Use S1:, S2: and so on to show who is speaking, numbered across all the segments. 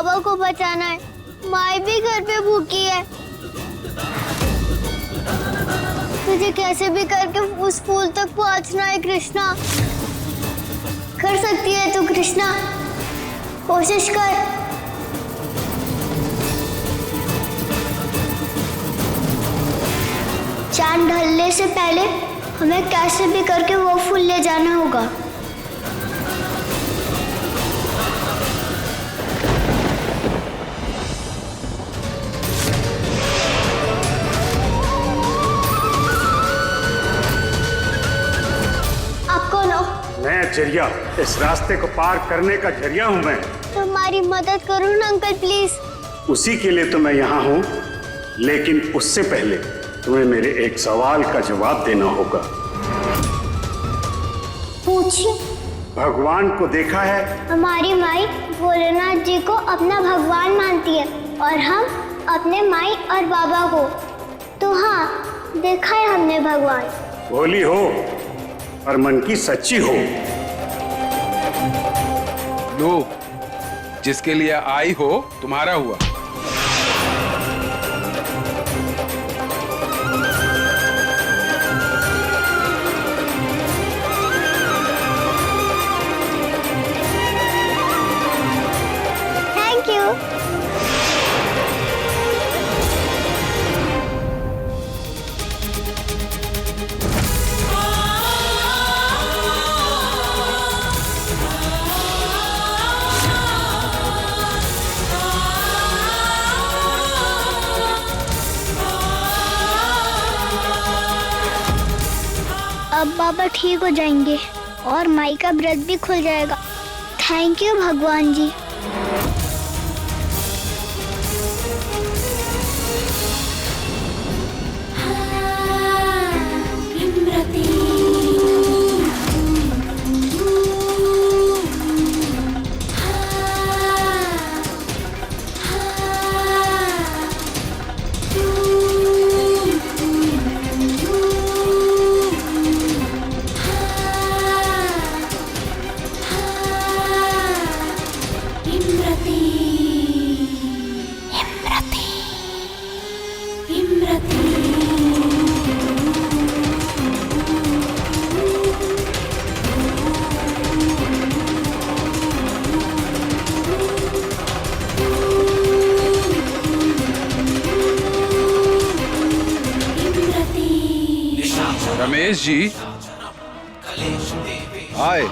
S1: बाबा को बचाना है। माई भी घर पे भूखी है। तुझे कैसे भी करके उस फूल तक पहुंचना है कृष्णा। कर सकती है तू कृष्णा, कोशिश कर। चांद ढलने से पहले हमें कैसे भी करके वो फूल ले जाना होगा। आप कौन हो?
S2: मैं जरिया, इस रास्ते को पार करने का जरिया हूँ मैं।
S1: तुम्हारी मदद करो ना अंकल प्लीज।
S2: उसी के लिए तो मैं यहाँ हूँ, लेकिन उससे पहले तुम्हें मेरे एक सवाल का जवाब देना होगा।
S1: पूछिए।
S2: भगवान को देखा है?
S1: हमारी माई भोलेनाथ जी को अपना भगवान मानती है और हम अपने माई और बाबा को। तो हाँ, देखा है हमने भगवान।
S2: भोली हो और मन की सच्ची हो।
S3: लो, जिसके लिए आई हो तुम्हारा हुआ।
S1: Thank you. अब बाबा ठीक हो जाएंगे और माई का व्रत भी खुल जाएगा। थैंक यू भगवान जी।
S3: रमेश जी आए।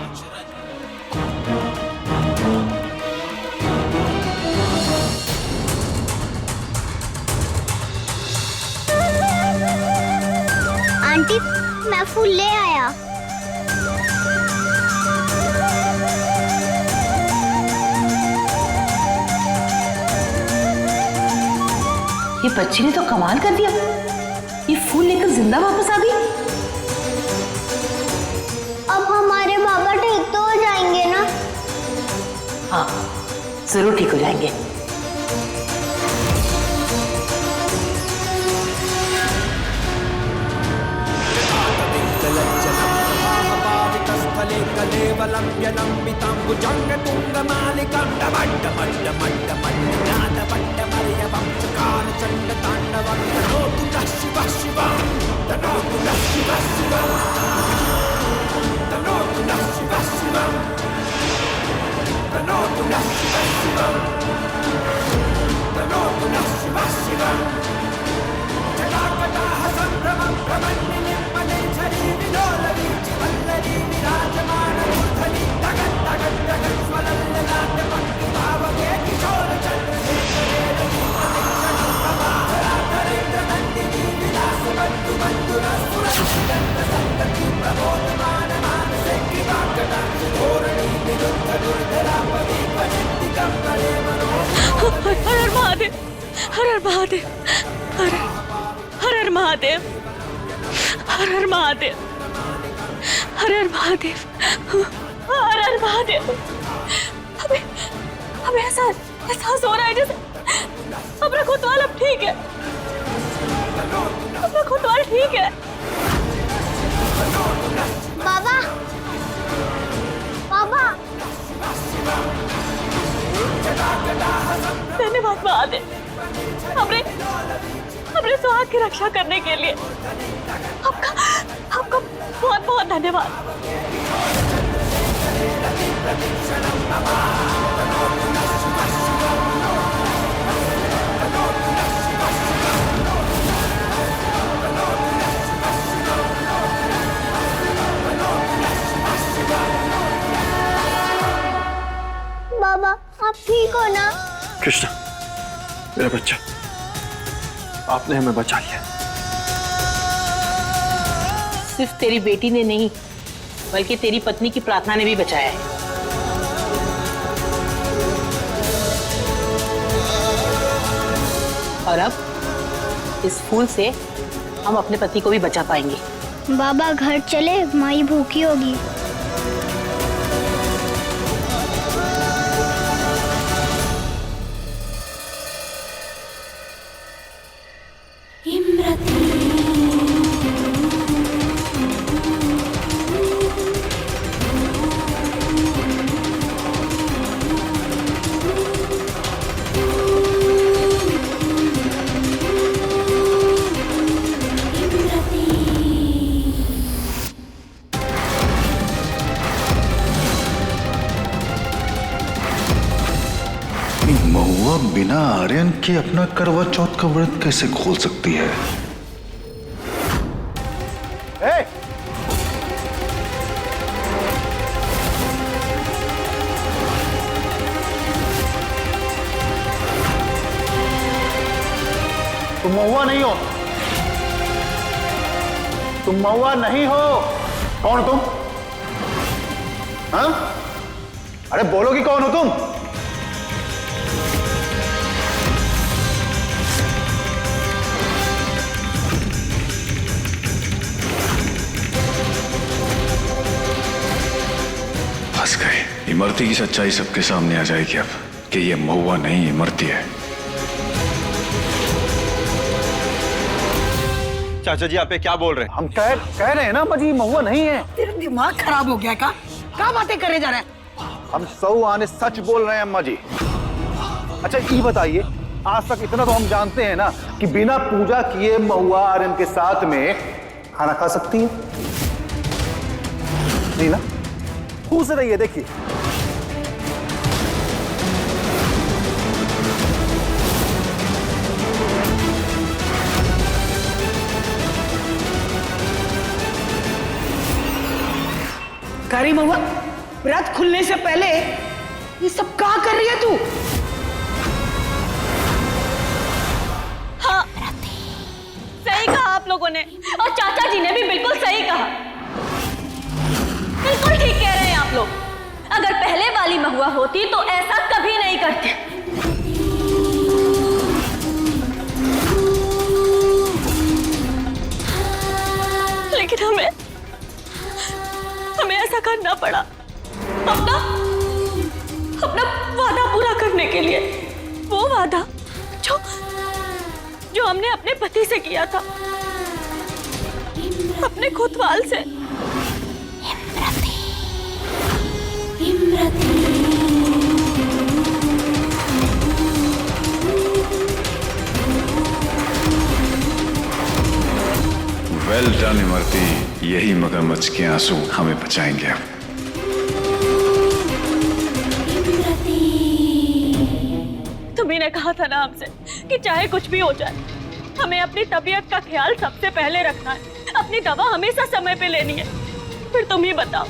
S1: आंटी, मैं फूल ले आया।
S4: ये बच्ची ने तो कमाल कर दिया। ये फूल लेकर जिंदा वापस आ गई।
S1: अब हमारे बाबा ठीक तो हो जाएंगे ना?
S4: हाँ, जरूर ठीक हो जाएंगे।
S5: हर महादेव, हर महादेव, हर महादेव, हर महादेव, हर महादेव, हर महादेव। हमें एहसास हो रहा है जैसे अपना कोतवाल अब ठीक है। अपना कोतवाल ठीक है।
S1: बाबा, बाबा।
S5: महात्मा दे हमरे सुहाग की रक्षा करने के लिए। आपका बहुत बहुत धन्यवाद।
S1: बाबा आप ठीक हो ना?
S6: कृष्णा, मेरा बच्चा, आपने हमें बचा लिया।
S4: सिर्फ तेरी बेटी ने नहीं, बल्कि तेरी पत्नी की प्रार्थना ने भी बचाया है। और अब इस फूल से हम अपने पति को भी बचा पाएंगे।
S1: बाबा घर चले, माई भूखी होगी।
S7: महुआ बिना आर्यन के अपना करवा चौथ का व्रत कैसे खोल सकती है?
S8: तुम महुआ नहीं हो, तुम महुआ नहीं हो। कौन हो तुम? हाँ? अरे बोलो कि कौन हो तुम?
S7: फंस गए। इमरती की सच्चाई सबके सामने आ जाएगी अब कि ये महुआ नहीं इमरती है।
S6: चाचा जी, आप ये क्या बोल रहे हैं?
S8: हम कह रहे हैं ना मजी, महुआ नहीं है।
S9: तेरा दिमाग खराब हो गया क्या बातें करे जा रहे हैं?
S8: हम सौ आने सच बोल रहे हैं अम्मा जी। अच्छा ये बताइए, आज तक इतना तो हम जानते हैं ना कि बिना पूजा किए महुआ आर्यन के साथ में खाना खा सकती है? नहीं ना? पूछ रही है, देखिए।
S9: कारी महुआ, व्रत खुलने से पहले ये सब क्या कर रही है तू?
S5: हाँ, सही कहा आप लोगों ने, और चाचा जी ने भी बिल्कुल सही कहा। बिल्कुल ठीक कह रहे हैं आप लोग। अगर पहले वाली महुआ होती तो ऐसा कभी नहीं करते। लेकिन हमें ऐसा करना पड़ा अपना वादा पूरा करने के लिए। वो वादा जो हमने अपने पति से किया था, अपने कोतवाल से।
S7: वेल डन इमरती, यही मगरमच्छ के आंसू हमें बचाएंगे अब।
S5: तुम्ही ने कहा था ना हमसे कि चाहे कुछ भी हो जाए, हमें अपनी तबीयत का ख्याल सबसे पहले रखना है, अपनी दवा हमेशा समय पे लेनी है। फिर तुम ही बताओ,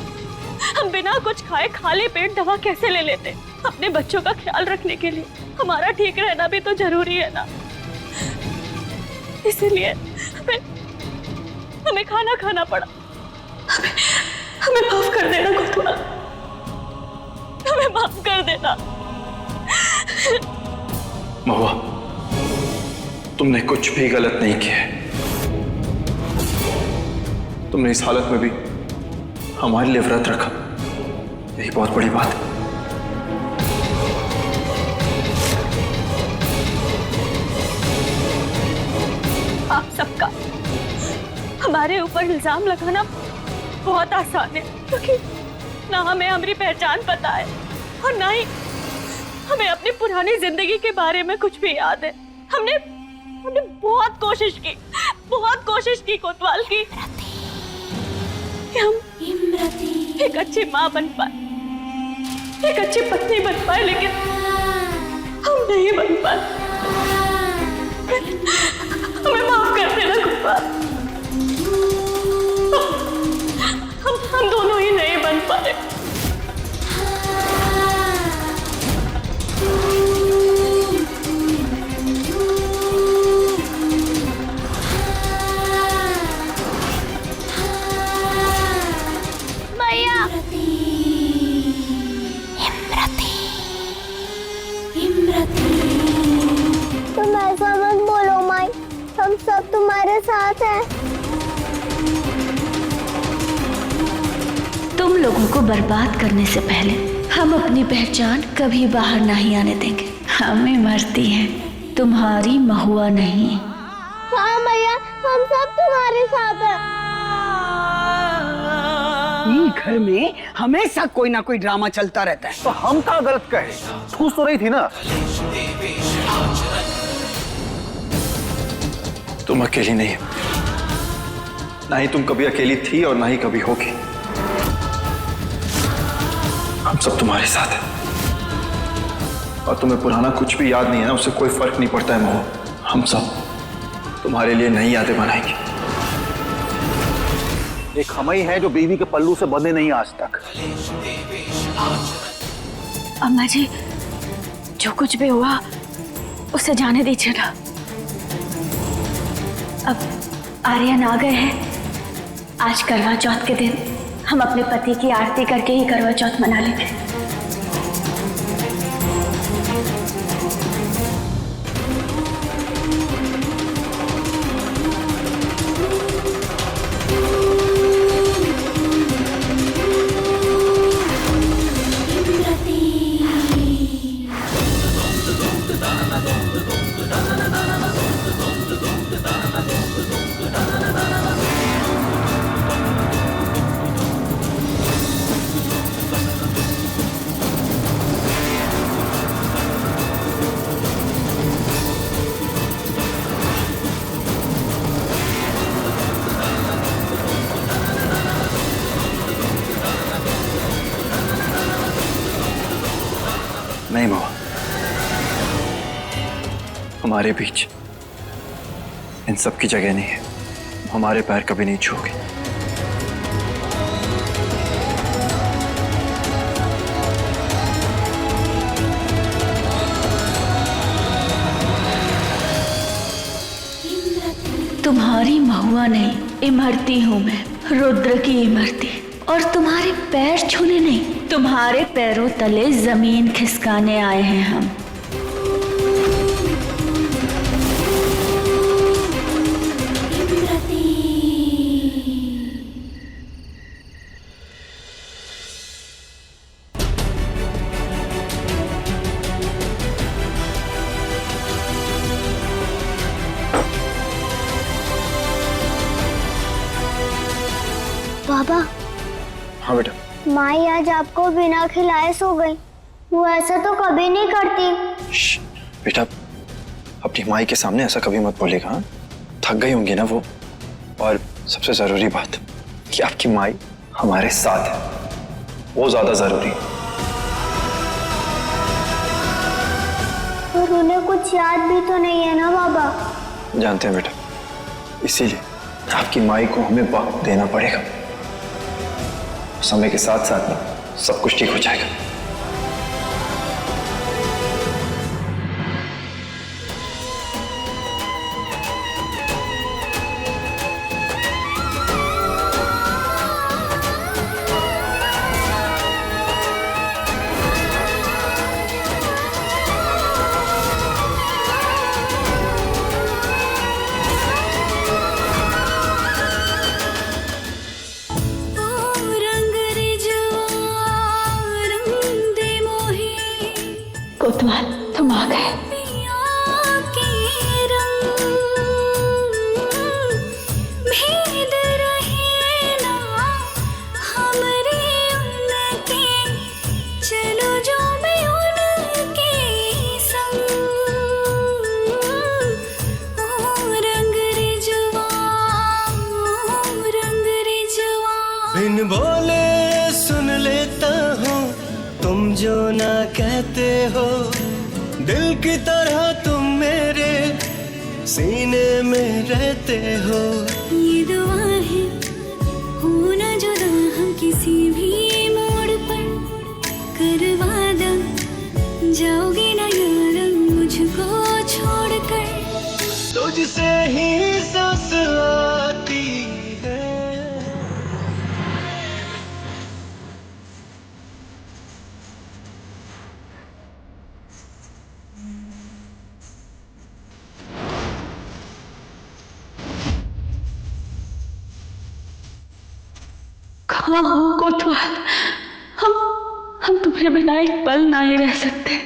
S5: हम बिना कुछ खाए खाली पेट दवा कैसे ले लेते? अपने बच्चों का ख्याल रखने के लिए हमारा ठीक रहना भी तो जरूरी है ना। इसलिए हमें खाना खाना पड़ा। हमें माफ कर देना कोतवाल, हमें माफ कर देना।
S6: महुआ, तुमने कुछ भी गलत नहीं किया है। तुमने इस हालत में भी हमारे लिए व्रत रखा, यही बहुत बड़ी बात है।
S5: आप सबका हमारे ऊपर इल्जाम लगाना बहुत आसान है, क्योंकि ना हमें हमारी पहचान पता है और ना ही हमें अपनी पुरानी जिंदगी के बारे में कुछ भी याद है। हमने बहुत कोशिश की कोतवाल की कि हम एक अच्छी माँ बन पाए, एक अच्छी पत्नी बन पाए, लेकिन हम नहीं बन पाए। हमें माफ कर देना गोपाल, हम दोनों ही नहीं बन पाए।
S1: तुम ऐसा मत बोलो माई, हम सब तुम्हारे साथ हैं।
S10: तुम लोगों को बर्बाद करने से पहले हम अपनी पहचान कभी बाहर नहीं आने देंगे। हम इमरती हैं, तुम्हारी महुआ नहीं।
S1: हाँ भैया, हम सब तुम्हारे साथ हैं।
S9: घर में हमेशा कोई ना कोई ड्रामा चलता रहता है।
S8: तो हम कहाँ गलत कहे? ठूस तो रही थी ना।
S6: तुम अकेली नहीं हो, ना ही तुम कभी अकेली थी और ना ही कभी होगी। हम सब तुम्हारे साथ हैं और तुम्हें पुराना कुछ भी याद नहीं है ना, उससे कोई फर्क नहीं पड़ता है महुआ। हम सब तुम्हारे लिए नई यादें बनाएंगे।
S8: एक हम ही है जो बीवी के पल्लू से बंधे नहीं आज तक।
S10: अम्मा जी, जो कुछ भी हुआ उसे जाने दीजिए ना। अब आर्यन आ गए हैं, आज करवा चौथ के दिन हम अपने पति की आरती करके ही करवा चौथ मना लेंगे।
S6: नहीं महुआ, हमारे बीच इन सब की जगह नहीं है। हमारे पैर कभी नहीं छूओगे।
S10: तुम्हारी महुआ नहीं, इमरती हूँ मैं, रुद्र की इमरती। और तुम्हारे पैर छूने नहीं, तुम्हारे पैरों तले जमीन खिसकाने आए हैं हम।
S1: बाबा,
S6: हाँ बेटा।
S1: माई आज आपको बिना खिलाए सो गई। वो ऐसा तो कभी नहीं करती।
S6: बेटा, अपनी माई के सामने ऐसा कभी मत बोलेगा। हाँ? थक गई होंगी ना वो। और सबसे जरूरी बात कि आपकी माई हमारे साथ है, वो ज्यादा जरूरी है।
S1: और उन्हें कुछ याद भी तो नहीं है ना बाबा?
S6: जानते हैं बेटा, इसीलिए आपकी माई को हमें वक्त देना पड़ेगा। समय के साथ साथ ना सब कुछ ठीक हो जाएगा।
S10: कोतवाल, तुम आ गए।
S1: चलो जो मैं उनके
S11: बिन बोले सुन लेता हूँ तुम जो ना कहते हो, दिल की तरह तुम मेरे सीने में रहते हो।
S10: ये दुआ है हो ना जुदा हम किसी भी मोड़ पर, कर वादा जाओगे ना यार मुझको छोड़कर।
S11: तुझसे ही सांस आती है।
S10: कहाँ हो कोतवाल? हम तुम्हारे बिना एक पल नहीं रह सकते।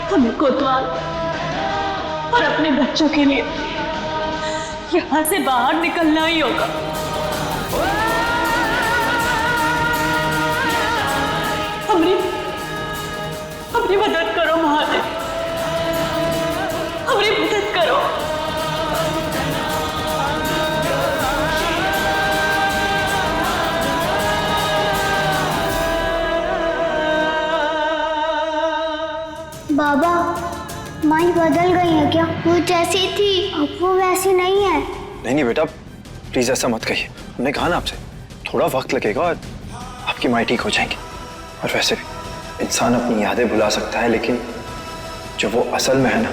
S10: हमें कोतवाल और अपने बच्चों के लिए यहाँ से बाहर निकलना ही होगा। हमारी मदद करो महादेव, हमारी मदद करो।
S1: बाबा, माई बदल गई है क्या? वो जैसी थी अब वो वैसी नहीं है।
S6: नहीं बेटा, प्लीज ऐसा मत कहिए। हमने कहा ना आपसे थोड़ा वक्त लगेगा और आपकी माँ ठीक हो जाएंगी। और वैसे भी इंसान अपनी यादें भुला सकता है, लेकिन जो वो असल में है ना,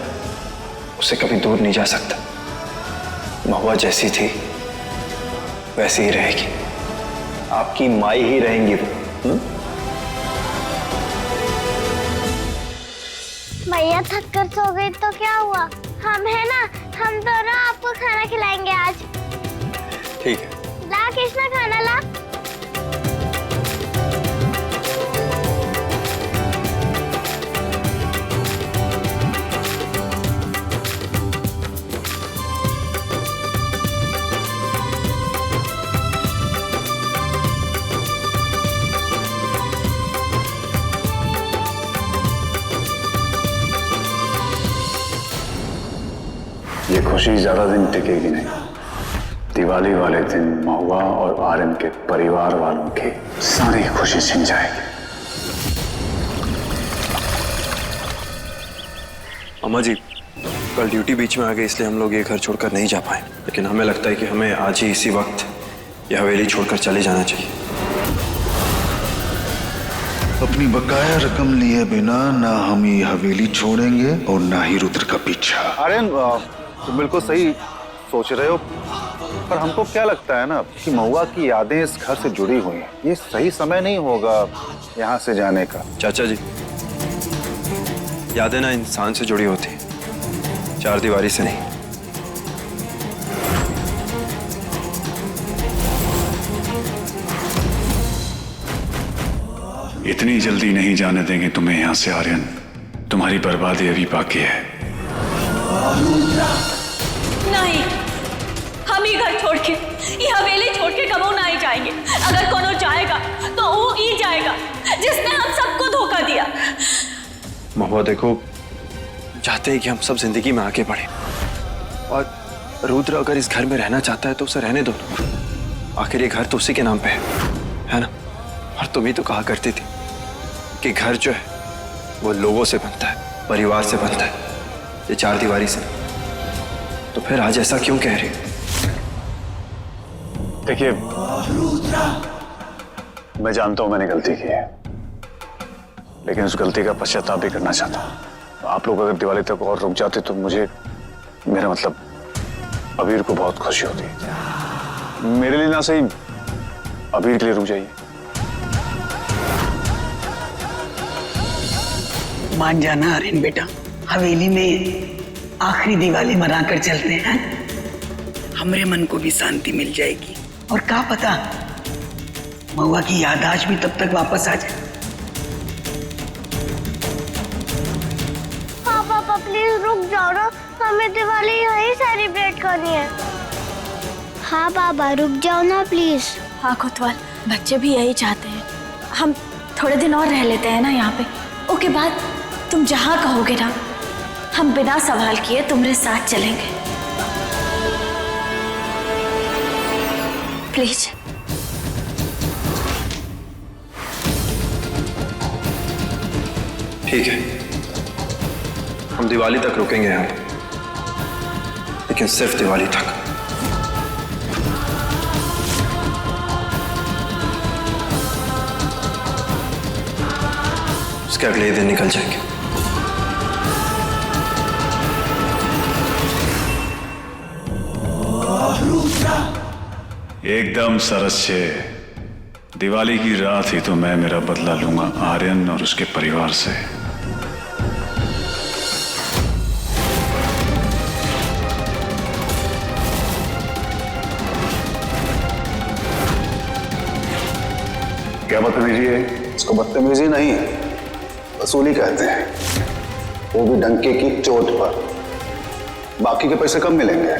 S6: उसे कभी दूर नहीं जा सकता। महुआ जैसी थी वैसी ही रहेगी, आपकी माई ही रहेंगी वो।
S1: मैया थक कर सो गई तो क्या हुआ? हम है ना, हम दोनों आपको खाना खिलाएंगे आज।
S6: ठीक है।
S1: ला कृष्णा, खाना ला।
S2: ये खुशी ज्यादा दिन टिकेगी नहीं। दिवाली वाले दिन महुआ और आर्यन के परिवार वालों की सारी खुशी छिन जाएगी।
S6: अम्मा जी, कल ड्यूटी बीच में आ गई, इसलिए हम लोग ये घर छोड़कर नहीं जा पाए, लेकिन हमें लगता है कि हमें आज ही इसी वक्त यह हवेली छोड़कर चले जाना चाहिए।
S7: अपनी बकाया रकम लिए बिना ना हम ये हवेली छोड़ेंगे और ना ही रुद्र का पीछा।
S8: आर्यन, तुम बिल्कुल सही सोच रहे हो, पर हमको क्या लगता है ना कि महुआ की यादें इस घर से जुड़ी हुई हैं। ये सही समय नहीं होगा यहाँ से जाने का।
S6: चाचा जी, यादें ना इंसान से जुड़ी होती हैं, चार दीवारी से नहीं।
S2: इतनी जल्दी नहीं जाने देंगे तुम्हें यहाँ से आर्यन। तुम्हारी बर्बादी अभी बाकी है।
S5: नहीं, हम ही घर छोड़ के, ये हवेली छोड़ के कबो ना ही जाएंगे। अगर कोनो जाएगा तो वो ही जाएगा जिसने हम सबको धोखा दिया।
S6: महुआ देखो, चाहते हैं कि हम सब जिंदगी में आगे बढ़े, और रुद्र अगर इस घर में रहना चाहता है तो उसे रहने दो। आखिर ये घर तो उसी के नाम पे है ना? और तुम ही तो कहा करती थी कि घर जो है वो लोगों से बनता है, परिवार से बनता है, ये चार दीवारी से। तो फिर आज ऐसा क्यों कह रही हो?
S2: देखिए, मैं जानता हूं मैंने गलती की है, लेकिन उस गलती का पश्चाताप भी करना चाहता हूं। आप लोग अगर दिवाली तक और रुक जाते तो मुझे, मेरा मतलब अबीर को बहुत खुशी होती। मेरे लिए ना सही अबीर के लिए रुक जाइए।
S9: मान जाना आर्यन बेटा, हवेली में आखिरी दिवाली मनाकर चलते हैं। हमारे मन को भी शांति मिल जाएगी और क्या पता महुआ की याददाश्त भी तब तक वापस आ जाए।
S1: पापा प्लीज रुक जाओ ना, हमें दिवाली यहीं सेलिब्रेट करनी है। हाँ बाबा रुक जाओ ना प्लीज।
S5: हाँ कोतवाल, बच्चे भी यही चाहते हैं। हम थोड़े दिन और रह लेते हैं ना यहाँ पे। ओके बाद तुम जहाँ कहोगे ना, हम बिना सवाल किए तुम्हारे साथ चलेंगे। प्लीज।
S6: ठीक है, हम दिवाली तक रुकेंगे यहाँ, लेकिन सिर्फ दिवाली तक। उसके अगले ही दिन निकल जाएंगे।
S2: एकदम सरस से दिवाली की रात ही तो मैं मेरा बदला लूंगा आर्यन और उसके परिवार से। क्या बदतमीजी है?
S8: इसको बदतमीजी नहीं, वसूली कहते हैं, वो भी डंके की चोट पर। बाकी के पैसे कब मिलेंगे?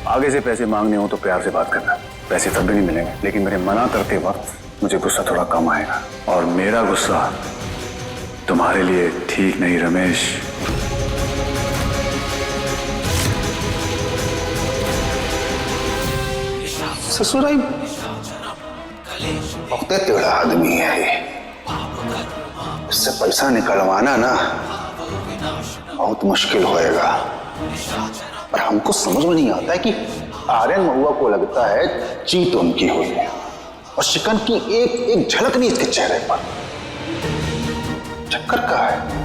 S8: आगे से पैसे मांगने हो तो प्यार से बात करना, पैसे तब भी नहीं मिलेंगे, लेकिन मेरे मना करते वक्त मुझे गुस्सा थोड़ा कम आएगा।
S2: और मेरा गुस्सा तुम्हारे लिए ठीक नहीं रमेश।
S8: ससुराई बहुत टेढ़ा आदमी है ये, इससे पैसा निकलवाना ना बहुत मुश्किल होएगा। पर हमको समझ में नहीं आता है कि आर्यन महुआ को लगता है जीत उनकी हुई है और शिकन की एक झलक नहीं इसके चेहरे पर। चक्कर का है।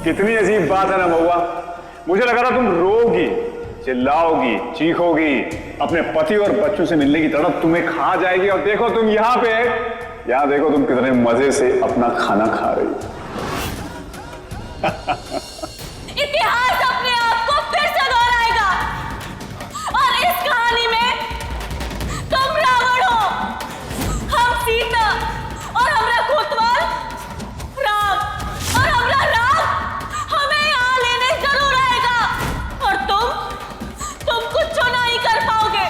S2: कितनी अजीब बात है ना महुआ, मुझे लगा था तुम रोगी, चिल्लाओगी, चीखोगी, अपने पति और बच्चों से मिलने की तड़प तुम्हें खा जाएगी। और देखो तुम यहाँ देखो तुम कितने मजे से अपना खाना खा रही हो।
S5: इतिहास अपने आप को फिर से दोहराएगा और इस कहानी में तुम रावण हो, हम सीता और हमरा कोतवाल राम, और हमरा राम हमें यहाँ लेने जरूर आएगा। और तुम कुछ नहीं कर पाओगे,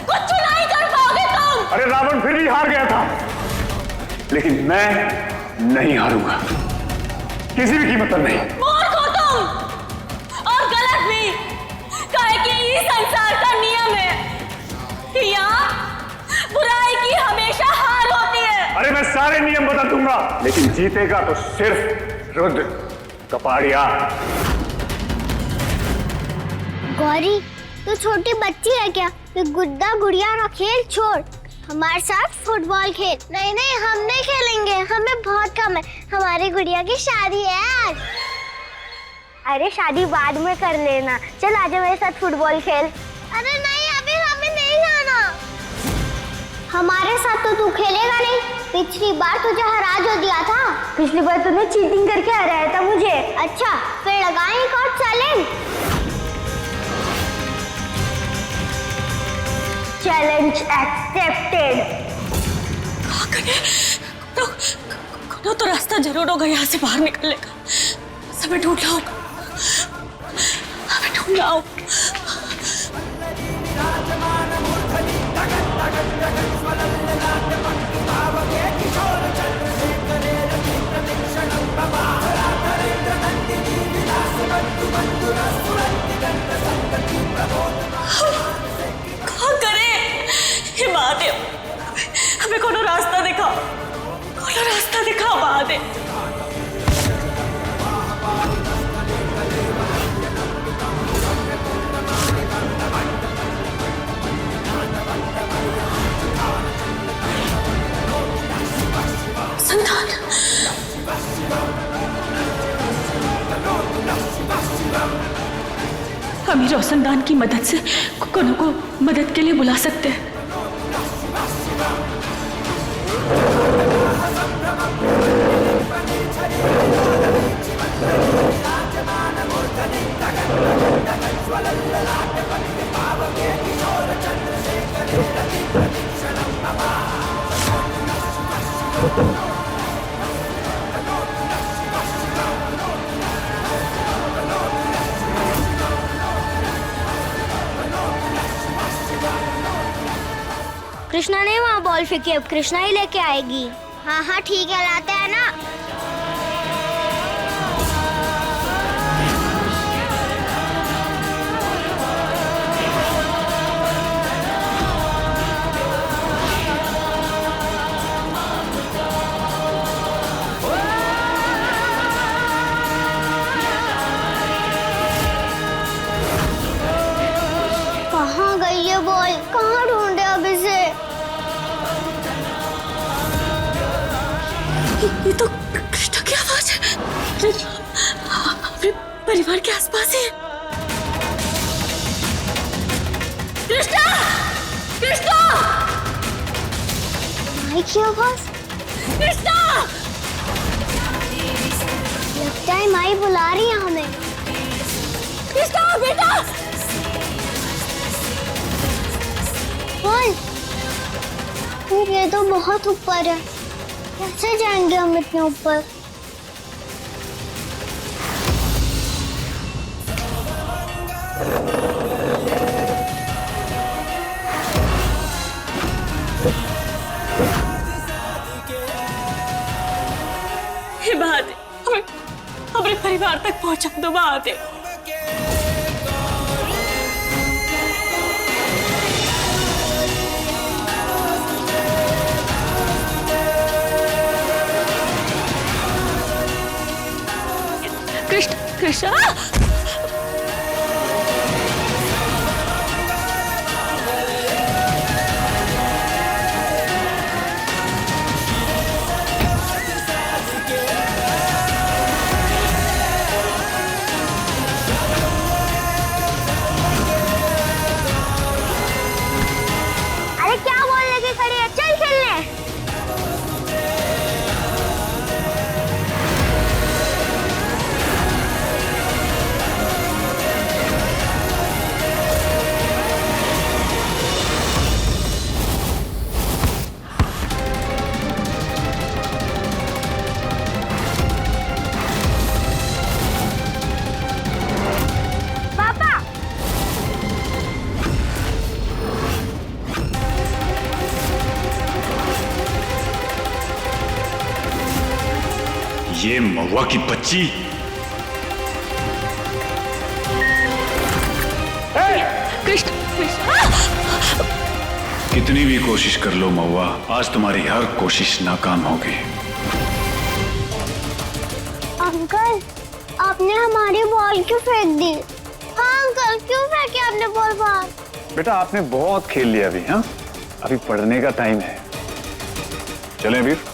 S5: कुछ नहीं कर पाओगे तुम।
S2: अरे रावण फिर भी हार गया था, लेकिन मैं नहीं हारूंगा किसी भी कीमत पर नहीं।
S5: मूर्ख हो तुम और गलत भी, काहे कि ये संसार का नियम है कि यहाँ बुराई की हमेशा हार होती है।
S2: अरे मैं सारे नियम बता दूंगा, लेकिन जीतेगा तो सिर्फ रुद्र कपाड़िया।
S1: गौरी तू छोटी बच्ची है क्या? तू गुड्डा गुड़िया ना खेल, छोड़, हमारे साथ फुटबॉल खेल। नहीं नहीं हम नहीं खेलेंगे, हमें बहुत काम है, हमारी गुड़िया की शादी है आज। अरे शादी बाद में कर लेना, चल आजा मेरे साथ फुटबॉल खेल। अरे नहीं अभी हमें नहीं जाना। हमारे साथ तो तू खेलेगा नहीं, पिछली बार तुझे हरा जो दिया था। पिछली बार तूने चीटिंग करके हराया था मुझे। अच्छा फिर लगाएं एक और चैलेंज। Challenge accepted.
S5: तो रास्ता जरूर होगा यहाँ से बाहर निकलने का, हमें ढूंढना होगा, हमें ढूंढना होगा। क्या करें? हे महादेव, हमें कोनो रास्ता दिखाओ, कोनो रास्ता महादेव। संतान, हम ही रोशनदान की मदद से कोनो को मदद के लिए बुला सकते हैं।
S1: कृष्णा ने वहाँ बॉल फेंकी, अब कृष्णा ही लेके आएगी। हाँ हाँ ठीक है, लाते हैं ना। कहाँ गई ये बॉल? कहाँ ढूंढे अब इसे?
S5: ये तो कृष्णा की आवाज है। अपने परिवार के आसपास ही है। कृष्णा! कृष्णा!
S1: माई की आवाज?
S5: कृष्णा!
S1: लगता है माई बुला रही है हमें।
S5: कृष्णा बेटा!
S1: फिर ये तो बहुत ऊपर है, कैसे जाएंगे हम इतने ऊपर?
S5: हे महादेव, हमें अपने परिवार तक पहुंचा दो महादेव। कृष्णा!
S1: अरे क्या बोलने की खड़ी है, चल खेलने।
S2: ये महुआ की बच्ची।
S5: कृष्ण!
S2: कितनी भी कोशिश कर लो महुआ, आज तुम्हारी हर कोशिश नाकाम होगी।
S1: अंकल, आपने हमारी बॉल क्यों फेंक दी? हाँ अंकल, क्यों फेंकी आपने बॉल बाहर?
S2: बेटा आपने बहुत खेल लिया अभी, हाँ? अभी पढ़ने का टाइम है। चलें वीर।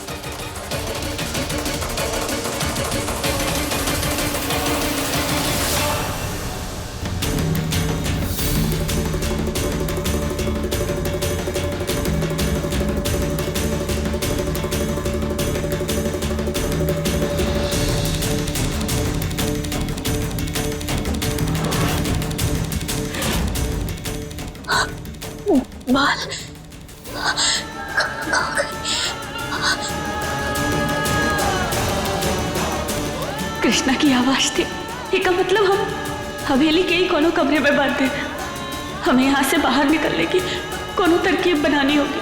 S5: बाल कृष्णा की आवाज थी। इसका मतलब हम हवेली के ही कोनो कमरे में बंद हैं। हमें यहाँ से बाहर निकलने की कोनो तरकीब बनानी होगी।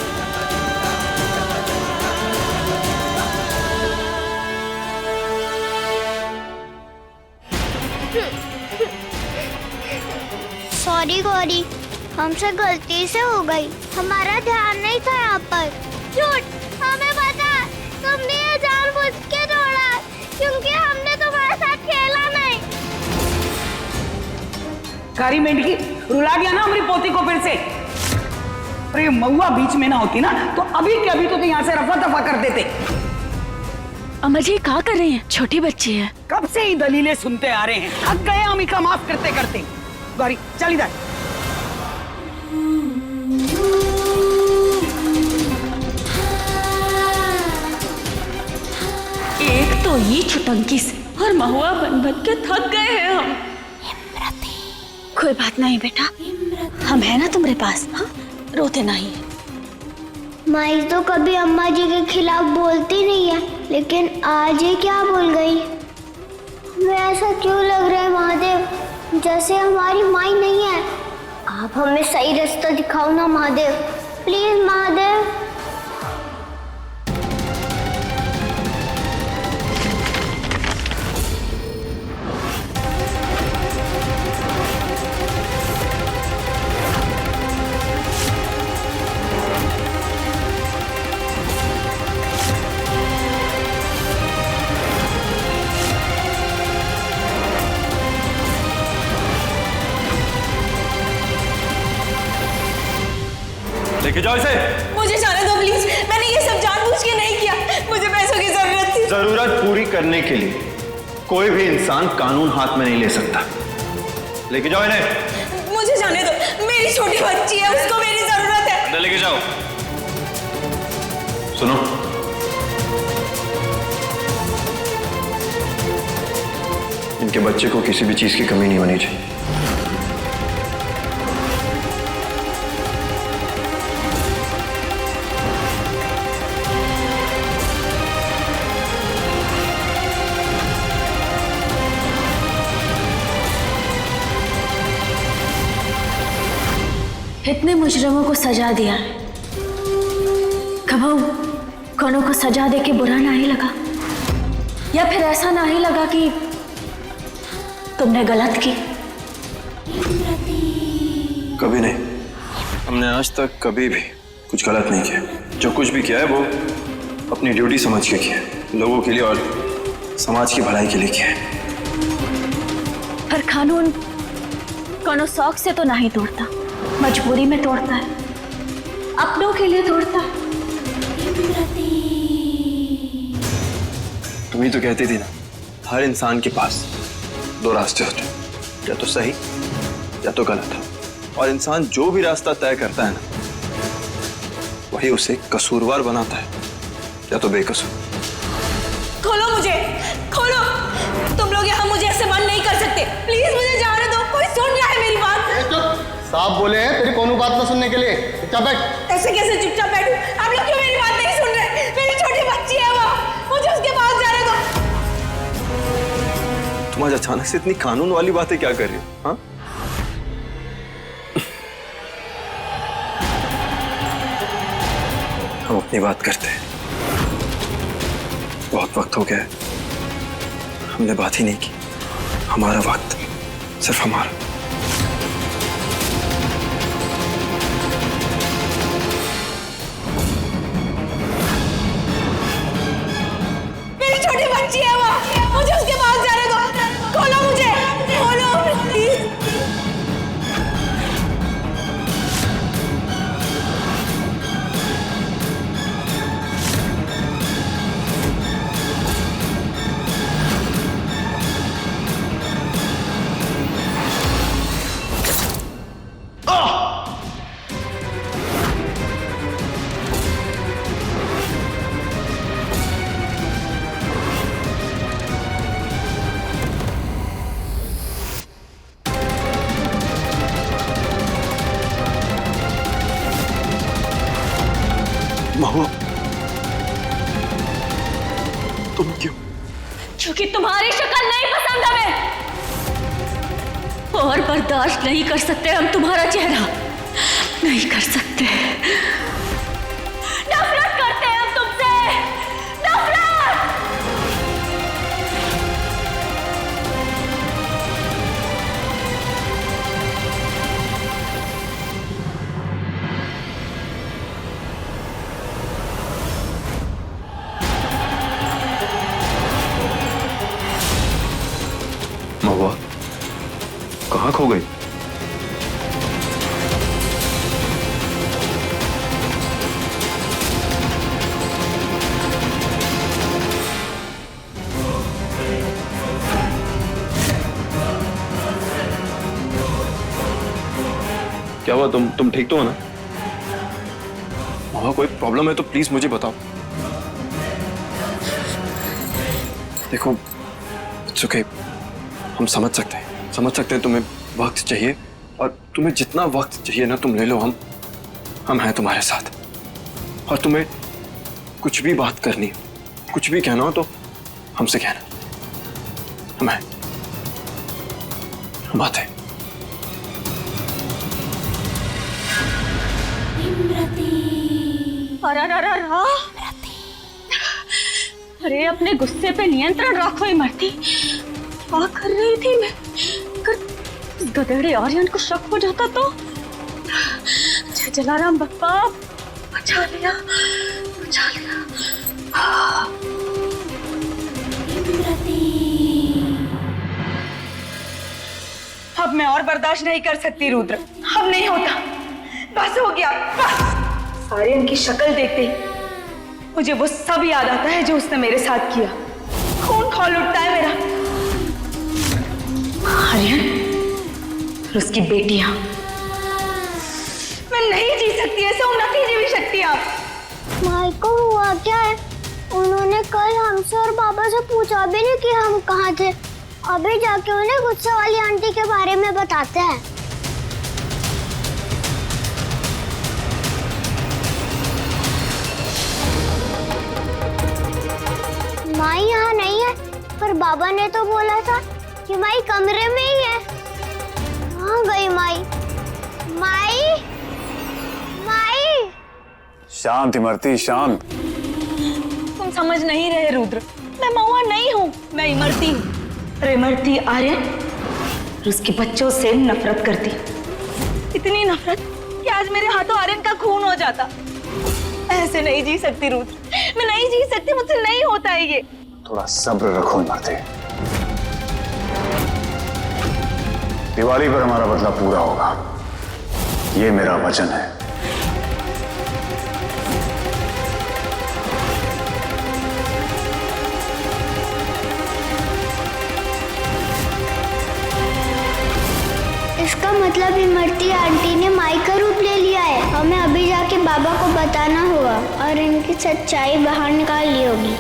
S1: सॉरी गौरी, हमसे गलती से हो गई, हमारा ध्यान नहीं था यहाँ पर। झूठ, हमें पता तुमने ये जानबूझ के तोड़ा।
S9: भिखारी मेंढकी रुला गया ना हमारी पोती को फिर से। और ये महुआ बीच में ना होती ना तो अभी के अभी तो यहाँ से रफा दफा कर देते।
S5: अम्मा जी क्या कर रही हैं? छोटी बच्ची है।
S9: कब से ही दलीलें सुनते आ रहे हैं, थक गए हम इका माफ करते करते। गौरी चल इधर।
S5: एक तो ये छुटंकी से और महुआ बन बन के थक गए हैं हम। कोई बात नहीं बेटा, हम है ना तुम्हारे पास। हाँ, रोते नहीं।
S1: माई तो कभी अम्मा जी के खिलाफ बोलती नहीं है, लेकिन आज ये क्या बोल गई? हमें ऐसा क्यों लग रहा है महादेव जैसे हमारी माई नहीं है? आप हमें सही रास्ता दिखाओ ना महादेव, प्लीज महादेव।
S6: लेके जाओ इसे।
S4: मुझे जाने दो प्लीज, मैंने ये सब जानबूझ के नहीं किया, मुझे पैसों की जरूरत थी।
S6: जरूरत पूरी करने के लिए कोई भी इंसान कानून हाथ में नहीं ले सकता। लेके जाओ इन्हें।
S4: मुझे जाने दो, मेरी छोटी बच्ची है, उसको मेरी जरूरत है।
S6: अंदर लेके जाओ। सुनो, इनके बच्चे को किसी भी चीज की कमी नहीं होनी चाहिए।
S5: इतने मुजरिमों को सजा दिया, कभी कोनो को सजा दे के बुरा नहीं लगा? या फिर ऐसा नहीं लगा कि तुमने गलत की?
S6: कभी नहीं, हमने आज तक कभी भी कुछ गलत नहीं किया। जो कुछ भी किया है वो अपनी ड्यूटी समझ के किया है, लोगों के लिए और समाज की भलाई के लिए किया है।
S5: पर कानून कोनो शौक से तो नहीं तोड़ता, मजबूरी में तोड़ता है, अपनों के लिए तोड़ता है।
S6: तुम ही तो कहती थी ना, हर इंसान के पास दो रास्ते होते हैं, या तो सही या तो गलत। और इंसान जो भी रास्ता तय करता है ना, वही उसे कसूरवार बनाता है या तो बेकसूर।
S4: खोलो मुझे, खोलो। तुम लोग यहाँ मुझे ऐसे बंद नहीं कर सकते, प्लीज मुझे जाने दो। कोई सुन रहा है मेरी बात?
S8: साहब बोले हैं तेरी कौन बात ना सुनने के लिए। चुपचाप बैठ।
S4: ऐसे कैसे चुपचाप बैठूं? आप लोग क्यों मेरी बात नहीं सुन रहे? मेरी छोटी बच्ची है वो, मुझे उसके पास जाने दो।
S6: तुम आज अचानक से इतनी कानून वाली बातें क्या कर रही हो? हाँ, हम अपनी बात करते हैं। बहुत वक्त हो गया है, हमने बात ही नहीं की। हमारा वक्त, सिर्फ हमारा।
S4: छोटी बच्ची है वो, मुझे उसके पास जाने दो। खोलो मुझे, खोलो प्लीज।
S6: महुआ, तुम क्यों?
S5: क्योंकि तुम्हारी शक्ल नहीं पसंद हमें, और बर्दाश्त नहीं कर सकते हम तुम्हारा चेहरा, नहीं कर सकते। नफरत करते हैं हम तुमसे, नफरत।
S6: महुआ, कहाँ खो गई? क्या हुआ? तुम ठीक तो हो ना? महुआ, कोई प्रॉब्लम है तो प्लीज मुझे बताओ। देखो, इट्स ओके, हम समझ सकते हैं तुम्हें वक्त चाहिए, और तुम्हें जितना वक्त चाहिए ना तुम ले लो, हम हैं तुम्हारे साथ। और तुम्हें कुछ भी बात करनी, कुछ भी कहना हो तो हमसे कहना, हम हैं, हम बात है।
S5: अरे अपने गुस्से पे नियंत्रण रखो इमरती। क्या कर रही थी मैं? गधेड़े आर्यन को शक हो जाता तो? जय जलाराम बप्पा, बचा लिया।
S4: अब मैं और बर्दाश्त नहीं कर सकती रुद्र, अब नहीं होता, बस हो गया, बस। आर्यन की शक्ल देखते ही मुझे वो सब याद आता है जो उसने मेरे साथ किया। खून खौल उठता है मेरा। आर्यन और उसकी बेटियां, मैं नहीं जी सकती, ऐसे नहीं जी भी सकती आप।
S1: माई को हुआ क्या है? उन्होंने कल हमसे और पापा से पूछा भी नहीं कि हम कहाँ थे। अभी जाके उन्हें गुस्सा वाली आंटी के बारे में बताते हैं। माई यहाँ नहीं है, पर बाबा ने तो बोला था कि माई कमरे में ही है। कहाँ गई माई? माई, माई।
S2: शांत इमरती, शांत।
S4: तुम समझ नहीं रहे रुद्र, मैं महुआ नहीं हूँ, मैं इमरती हूँ। और इमरती आर्यन और उसके बच्चों से नफरत करती, इतनी नफरत कि आज मेरे हाथों आर्यन का खून हो जाता। ऐसे नहीं जी सकती रुद्र, मैं नहीं जी सकती, मुझसे नहीं होता है ये।
S2: थोड़ा सब्र रखो इमरती, दिवाली पर हमारा बदला पूरा होगा, ये मेरा वचन है।
S1: इसका मतलब इमरती आंटी ने माई का रूप ले लिया है। हमें अभी जाके बाबा को बताना होगा और इनकी सच्चाई बाहर निकाल ली होगी।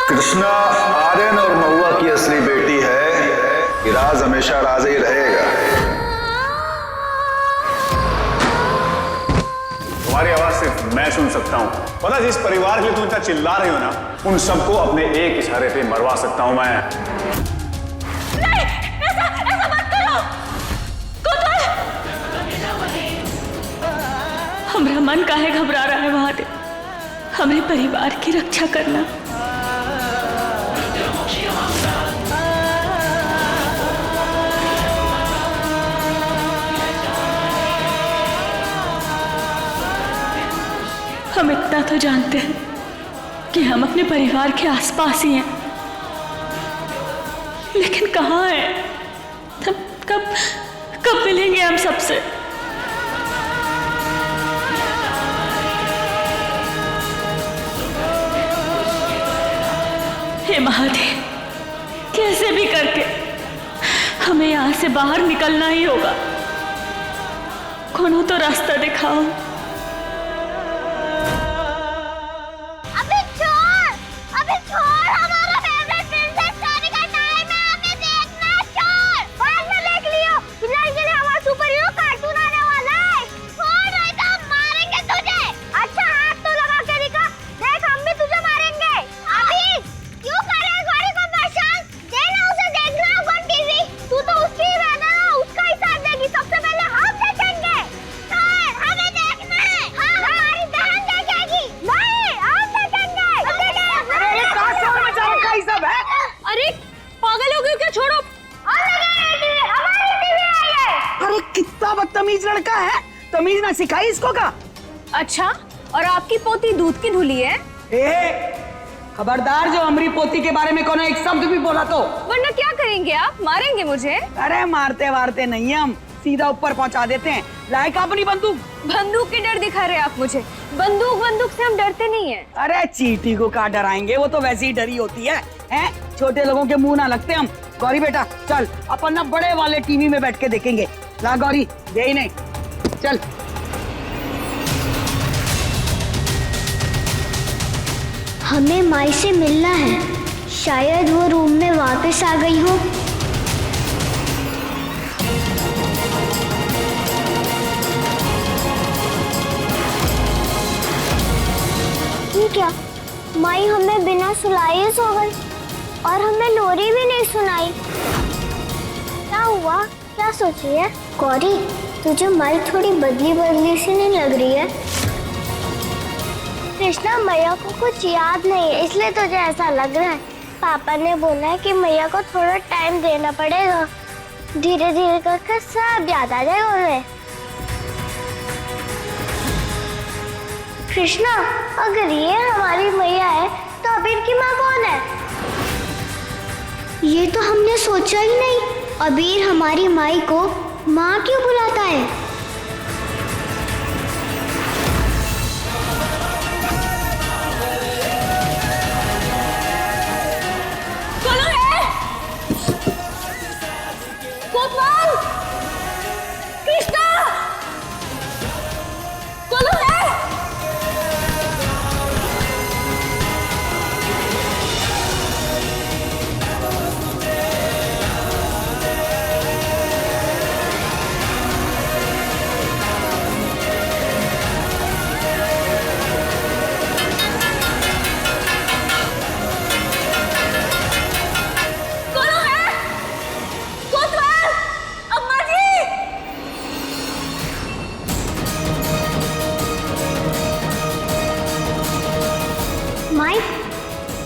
S8: कृष्णा आर्यन और महुआ की असली बेटी है, ये राज हमेशा राज ही रहेगा।
S2: तुम्हारी आवाज सिर्फ मैं सुन सकता हूँ। पता जिस परिवार के लिए तुम इतना चिल्ला रही हो ना, उन सबको अपने एक इशारे पे मरवा सकता हूँ मैं।
S5: नहीं, ऐसा मत करो। हमारा मन काहे घबरा रहा है महादेव? हमें परिवार की रक्षा करना। हम इतना तो जानते हैं कि हम अपने परिवार के आसपास ही हैं, लेकिन कहाँ हैं? कब मिलेंगे हम सबसे? हे महादेव, कैसे भी करके हमें यहाँ से बाहर निकलना ही होगा। कोनो तो रास्ता दिखाओ।
S9: बदतमीज लड़का है, तमीज ना सिखाई इसको का।
S4: अच्छा, और आपकी पोती दूध की धुली है?
S9: खबरदार, जो हमारी पोती के बारे में कोनो एक शब्द भी बोला तो।
S4: वरना क्या करेंगे आप? मारेंगे मुझे?
S9: अरे मारते वारते नहीं, हम सीधा ऊपर पहुंचा देते हैं। लायक अपनी बंदूक।
S4: बंदूक की डर दिखा रहे आप मुझे? बंदूक से हम डरते नहीं है।
S9: अरे चींटी को कहाँ डराएंगे, वो तो वैसे ही डरी होती है। छोटे लोगों के मुंह ना लगते हम। गौरी बेटा चल, अपन ना बड़े वाले टीवी में बैठ के देखेंगे। ला गौरी, दे ही नहीं, चल।
S1: हमें माई से मिलना है। शायद वो रूम में वापस आ गई हो। ये क्या, माई हमें बिना सुलाए सो गई और हमें लोरी भी नहीं सुनाई। क्या हुआ, क्या सोच रही है? गौरी, तुझे माई थोड़ी बदली बदली सी नहीं लग रही है? कृष्णा, मैया को कुछ याद नहीं है इसलिए तुझे ऐसा लग रहा है। पापा ने बोला है कि मैया को थोड़ा टाइम देना पड़ेगा, धीरे धीरे करके सब याद आ जाएगा उन्हें। कृष्णा, अगर ये हमारी मैया है तो अबीर की माँ कौन है? ये तो हमने सोचा ही नहीं। अबीर हमारी माई को माँ क्यों बुलाता है?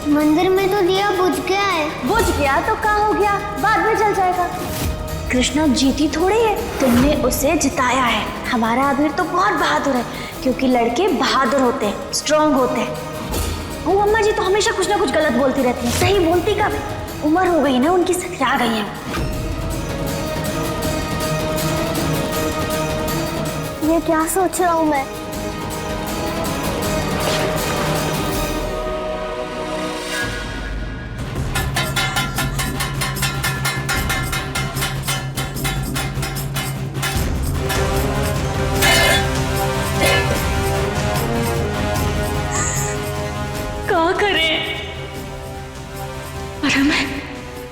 S1: मंदिर में तो दिया बुझ गया है।
S5: बुझ गया तो क्या हो गया, बाद में चल जाएगा।
S4: कृष्णा जीती थोड़ी है, तुमने उसे जिताया है। हमारा अबीर तो बहुत बहादुर है, क्योंकि लड़के बहादुर होते हैं, स्ट्रांग होते हैं। वो अम्मा जी तो हमेशा कुछ ना कुछ गलत बोलती रहती है, सही बोलती कब? उम्र हो गई ना उनकी, सकरा गई है।
S1: ये क्या सोच रहा हूँ मैं?
S5: क्या करें? और हमें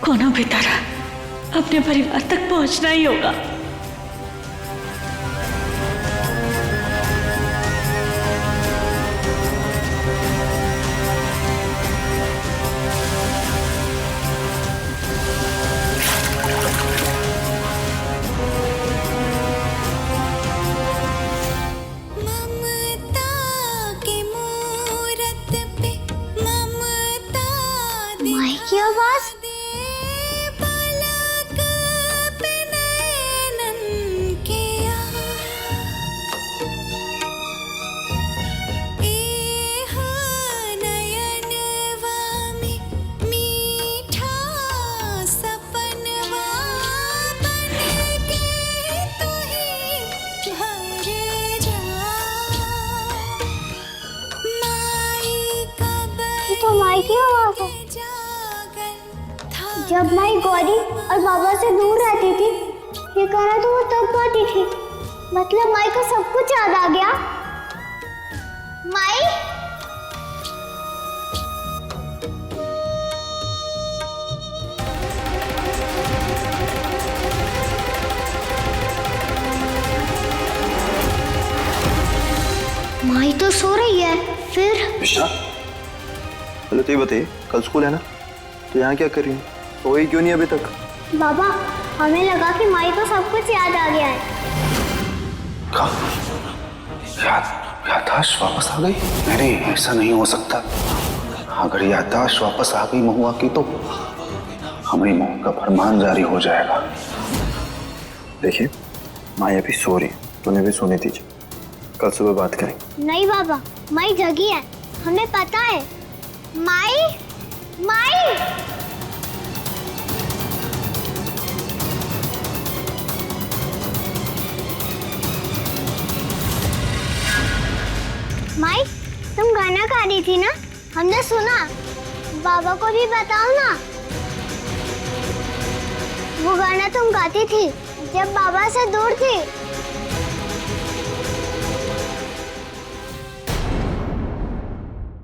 S5: कोनो भी तरह अपने परिवार तक पहुंचना ही होगा।
S1: माई की आवाज। तो माई की आवाज है। जब माई गौरी और बाबा से दूर रहती थी, ये गाना तो वो तब गाती थी। मतलब माई को सब कुछ याद आ गया। माई, माई तो सो रही है। फिर
S6: मिश्रा, पहले तो ये बताइए, कल स्कूल है ना, तो यहाँ क्या कर रही है? सोई क्यों नहीं अभी तक?
S1: बाबा, हमें लगा कि माई को सब कुछ याद आ गया है।
S8: याददाश्त वापस आ गई? नहीं, ऐसा नहीं हो सकता। अगर याददाश्त वापस आ गई महुआ की तो हमारी महुआ का फरमान जारी हो जाएगा।
S6: देखिए, माई अभी सो रही है, तूने भी सोने दीजिए, कल सुबह बात करेंगे।
S1: नहीं बाबा, माई जगी है, हमें पता है। माई, माई, माई, तुम गाना गा रही थी ना, हमने सुना। बाबा को भी बताओ ना। वो गाना तुम गाती थी, जब बाबा से दूर थी